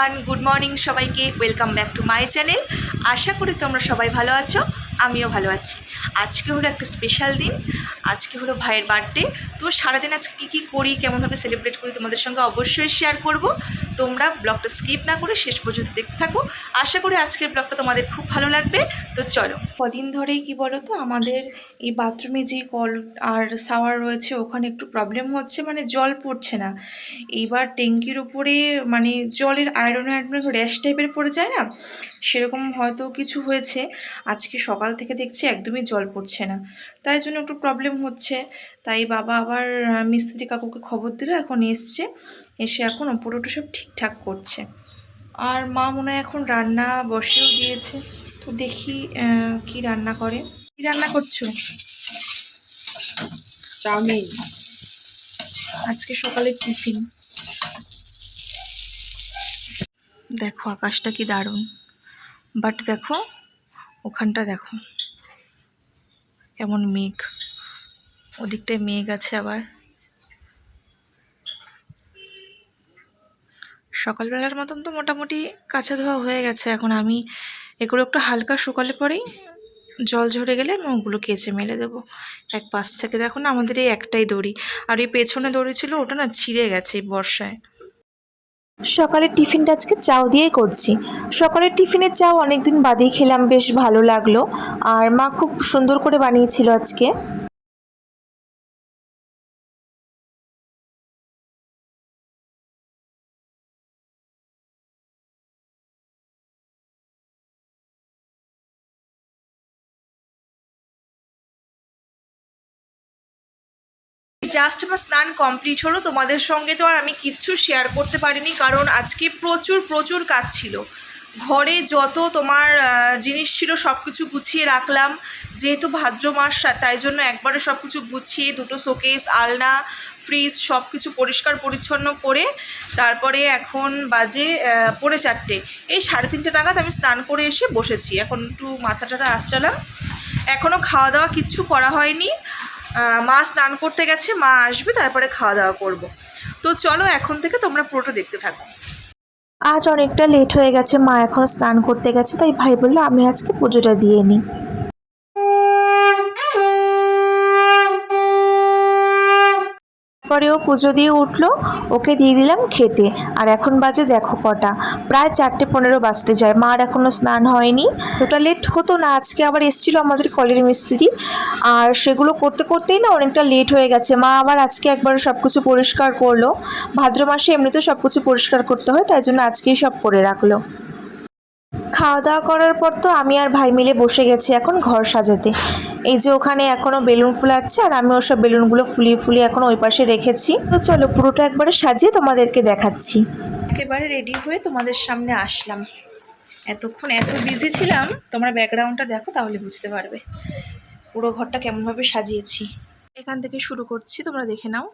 Everyone, good morning সবাইকে। Welcome back to my channel. আশা করি তোমরা সবাই ভালো আছো, আমিও ভালো আছি। আজকে হলো একটা স্পেশাল দিন, আজকে হলো ভাইয়ের বার্থডে। তো সারাদিন আজকে কী করি, কেমনভাবে সেলিব্রেট করি তোমাদের সঙ্গে অবশ্যই শেয়ার করব। তোমরা ব্লগটা স্কিপ না করে শেষ পর্যন্ত দেখতে থাকো। আশা করি আজকের ব্লগটা তোমাদের খুব ভালো লাগবে। তো চলো। কদিন ধরেই কি বলো তো, আমাদের এই বাথরুমে যে কল আর শাওয়ার রয়েছে ওখানে একটু প্রবলেম হচ্ছে, মানে জল পড়ছে না। এইবার ট্যাঙ্কির উপরে মানে জলের আয়রনের র্যাশ টাইপের পড়ে যায় না, সেরকম হয়তো কিছু হয়েছে। আজকে সকাল থেকে দেখছি একদমই জল পড়ছে না, তাই জন্য একটু প্রবলেম হচ্ছে। তাই বাবা আবার মিস্ত্রি কাকুকে খবর দিল, এখন এসছে, এসে এখন ওপরে ওটা সব ঠিকঠাক করছে। আর মা মনে হয় এখন রান্না বসেও দিয়েছে, তো দেখি কি রান্না করে। কি রান্না করছো? চাউমিন। আজকে সকালে টিফিন। দেখো আকাশটা কি দারুণ, বাট দেখো ওখানটা দেখো কেমন মেঘ, ওদিকটায় মেঘ আছে আবার। সকালবেলার মতন তো মোটামুটি কাঁচা ধোয়া হয়ে গেছে। এখন আমি এগুলো একটু হালকা শুকালে পরেই জল ঝরে গেলে আমি ওগুলো কেচে মেলে দেবো। এক পাশ থেকে দেখো না, আমাদের এই একটাই দড়ি, আর এই পেছনে দড়ি ছিল ওটা না ছিঁড়ে গেছে এই বর্ষায়। সকালের টিফিনটা আজকে চাউ দিয়েই করছি। সকালের টিফিনে চাউ অনেকদিন বাদেই খেলাম, বেশ ভালো লাগলো। আর মা খুব সুন্দর করে বানিয়েছিল আজকে। জাস্ট আমার স্নান কমপ্লিট হলো, তোমাদের সঙ্গে তো আর আমি কিচ্ছু শেয়ার করতে পারিনি, কারণ আজকে প্রচুর প্রচুর কাজ ছিল। ঘরে যত তোমার জিনিস ছিল সব কিছু গুছিয়ে রাখলাম, যেহেতু ভাদ্র মাস, তাই জন্য একবারে সব কিছু গুছিয়ে দুটো শোকেস, আলনা, ফ্রিজ সব কিছু পরিষ্কার পরিচ্ছন্ন করে তারপরে এখন বাজে 4:30। এই 3:30 নাগাদ আমি স্নান করে এসে বসেছি। এখন একটু মাথা টাথা আসছালাম, এখনও খাওয়া দাওয়া কিচ্ছু করা হয়নি। মা স্নান করতে গেছে, মা আসবে তারপরে খাওয়া দাওয়া করব। তো চলো এখন থেকে তোমরা পুরোটা দেখতে থাকো। আজ অনেকটা লেট হয়ে গেছে, মা এখন স্নান করতে গেছে, তাই ভাই বললো আমি আজকে পুজোটা দিয়ে নিই। পরেও পুজো দিয়ে উঠলো, ওকে দিয়ে দিলাম খেতে। আর এখন বাজে দেখো কটা, প্রায় 4:15 বাজতে যায়। মার এখনও স্নান হয়নি, ওটা লেট হতো না। আজকে আবার এসেছিলো আমাদের কলের মিস্ত্রি, আর সেগুলো করতে করতেই না অনেকটা লেট হয়ে গেছে। মা আবার আজকে একবার সব কিছু পরিষ্কার করলো। ভাদ্র মাসে এমনিতেও সব কিছু পরিষ্কার করতে হয়, তাই জন্য আজকেই সব করে রাখলো। খাওয়া দাওয়া করার পর তো আমি আর ভাই মিলে বসে গেছি এখন ঘর সাজাতে। এই যে ওখানে এখনও বেলুন ফুলাচ্ছে, আর আমি ওসব বেলুনগুলো ফুলিয়ে ফুলিয়ে এখন ওই পাশে রেখেছি। তো চলো পুরোটা একবারে সাজিয়ে তোমাদেরকে দেখাচ্ছি। একেবারে রেডি হয়ে তোমাদের সামনে আসলাম। এতক্ষণ এত বিজি ছিলাম, তোমরা ব্যাকগ্রাউন্ডটা দেখো তাহলে বুঝতে পারবে পুরো ঘরটা কেমনভাবে সাজিয়েছি। এখান থেকে শুরু করছি, তোমরা দেখে নাও।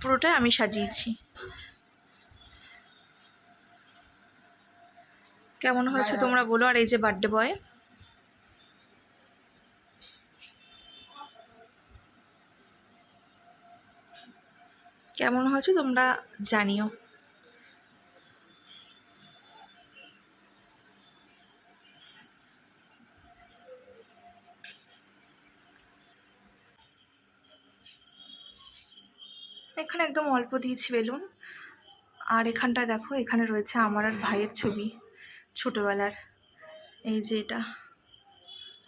পুরোটাই আমি সাজিয়েছি। কেমন হয়েছে তোমরা বলো। আর এই যে বার্থডে বয়, কেমন হয়েছে তোমরা জানিও। এখানে একদম অল্প দিয়েছি বেলুন। আর এখানটা দেখো, এখানে রয়েছে আমার আর ভাইয়ের ছবি ছোটোবেলার। এই যে এটা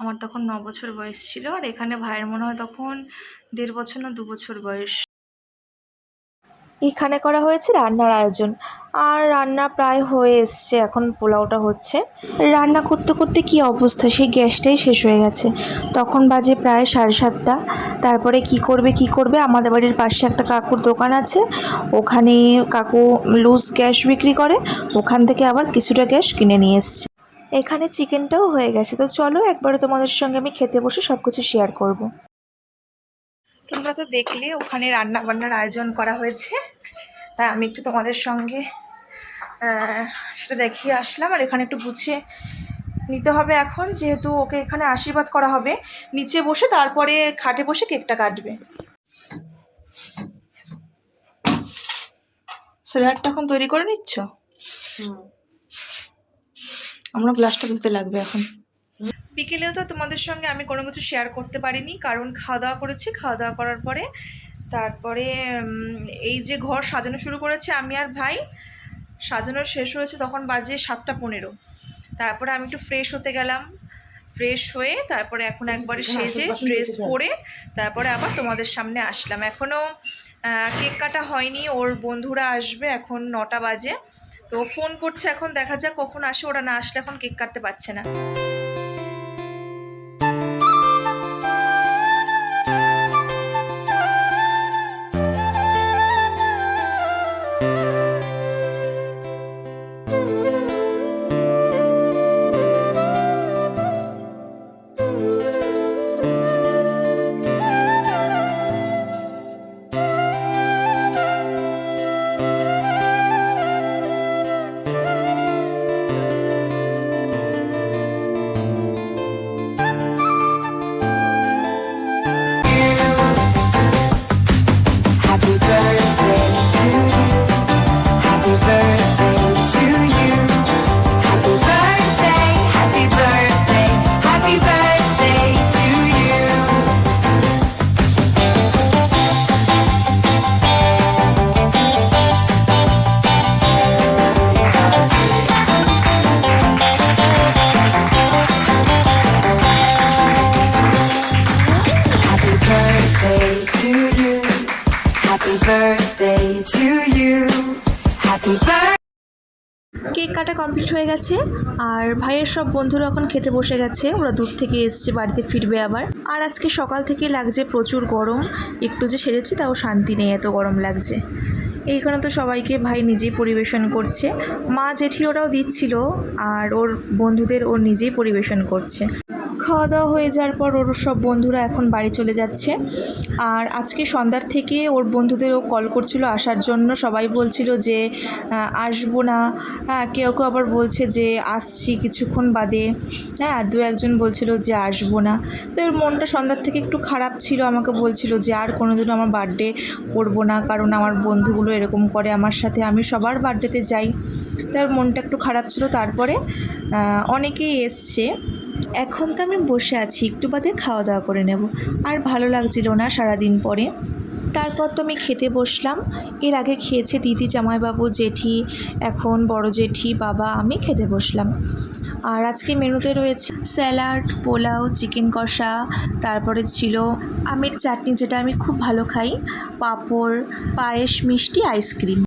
আমার তখন 9 বছর বয়স ছিল, আর এখানে ভাইয়ের মনে হয় তখন 1.5 বছর না 2 বছর বয়স। এখানে করা হয়েছে রান্নার আয়োজন, আর রান্না প্রায় হয়ে এসছে। এখন পোলাওটা হচ্ছে। রান্না করতে করতে কি অবস্থা, সেই গ্যাসটাই শেষ হয়ে গেছে। তখন বাজে প্রায় 7:30। তারপরে কি করবে, আমাদের বাড়ির পাশে একটা কাকুর দোকান আছে, ওখানে কাকু লুজ গ্যাস বিক্রি করে, ওখান থেকে আবার কিছুটা গ্যাস কিনে নিয়ে এসছে। এখানে চিকেনটাও হয়ে গেছে। তো চলো একবারে তোমাদের সঙ্গে আমি খেতে বসে সব কিছু শেয়ার করব। তোমরা তো দেখলে ওখানে রান্না বান্নার আয়োজন করা হয়েছে, তাই আমি একটু তোমাদের সঙ্গে সেটা দেখিয়ে আসলাম। আর এখানে একটু গুছিয়ে নিতে হবে এখন, যেহেতু ওকে এখানে আশীর্বাদ করা হবে নিচে বসে, তারপরে খাটে বসে কেকটা কাটবে। স্যালাডটা এখন তৈরি করে নিচ্ছ? আমরা গ্লাসটা ধুতে লাগবে এখন। বিকেলেও তো তোমাদের সঙ্গে আমি কোনো কিছু শেয়ার করতে পারিনি, কারণ খাওয়া দাওয়া করেছি। খাওয়া দাওয়া করার পরে তারপরে এই যে ঘর সাজানো শুরু করেছে আমি আর ভাই। সাজানো শেষ হয়েছে তখন বাজে 7:15। তারপরে আমি একটু ফ্রেশ হতে গেলাম। ফ্রেশ হয়ে তারপরে এখন একবারে সেজে ড্রেস পরে তারপরে আবার তোমাদের সামনে আসলাম। এখনও কেক কাটা হয়নি, ওর বন্ধুরা আসবে, এখন 9টা বাজে। তো ফোন করছে, এখন দেখা যাক কখন আসে। ওরা না আসলে এখন কেক কাটতে পারছে না। Happy birthday to you. Happy birthday to you. Happy birthday, happy birthday, happy birthday to you. Happy birthday to you. Happy birthday to you. Happy birthday. Cake কাটা কমপ্লিট হয়ে গেছে আর ভাইয়ের সব বন্ধুরা এখন খেতে বসে গেছে। ওরা দূর থেকে এসছে, বাড়িতে ফিরবে আবার। আর আজকে সকাল থেকে লাগছে প্রচুর গরম। একটু যে সেরেছি তাও শান্তি নেই, এত গরম লাগছে। এইখানে তো সবাইকে ভাই নিজেই পরিবেশন করছে। মা জেঠি ওরাও দিচ্ছিল, আর ওর বন্ধুদের ওর নিজেই পরিবেশন করছে। খাওয়া দাওয়া হয়ে যাওয়ার পর ওর সব বন্ধুরা এখন বাড়ি চলে যাচ্ছে। আর আজকে সন্ধ্যার থেকে ওর বন্ধুদেরও কল করছিল আসার জন্য। সবাই বলছিল যে আসবো না, হ্যাঁ, কেউ কেউ আবার বলছে যে আসছি কিছুক্ষণ বাদে, হ্যাঁ, দু একজন বলছিল যে আসবো না। তো ওর মনটা সন্ধ্যার থেকে একটু খারাপ ছিল। আমাকে বলছিল যে আর কোনোদিনও আমার বার্থডে করবো না, কারণ আমার বন্ধুগুলো এরকম করে আমার সাথে, আমি সবার বার্থডেতে যাই। তার মনটা একটু খারাপ ছিল। তারপরে অনেকেই এসছে। এখন তো আমি বসে আছি, একটু বাদে খাওয়া দাওয়া করে নেব। আর ভালো লাগছিল না সারাদিন পরে। তারপর তো আমি খেতে বসলাম। এর আগে খেয়েছে দিদি, জামাইবাবু, জেঠি, এখন বড় জেঠি, বাবা, আমি খেতে বসলাম। আর আজকে মেনুতে রয়েছে স্যালাড, পোলাও, চিকেন কষা, তারপরে ছিল আমের চাটনি যেটা আমি খুব ভালো খাই, পাঁপড়, পায়েস, মিষ্টি, আইসক্রিম।